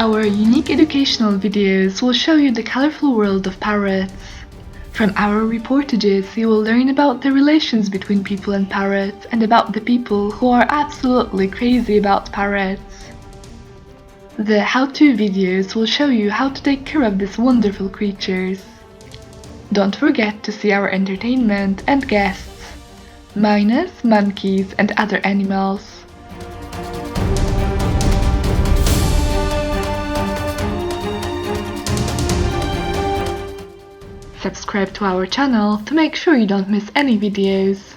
Our unique educational videos will show you the colorful world of parrots. From our reportages, you will learn about the relations between people and parrots and about the people who are absolutely crazy about parrots. The how-to videos will show you how to take care of these wonderful creatures. Don't forget to see our entertainment and guests, mynahs, monkeys, and other animals. Subscribe to our channel to make sure you don't miss any videos.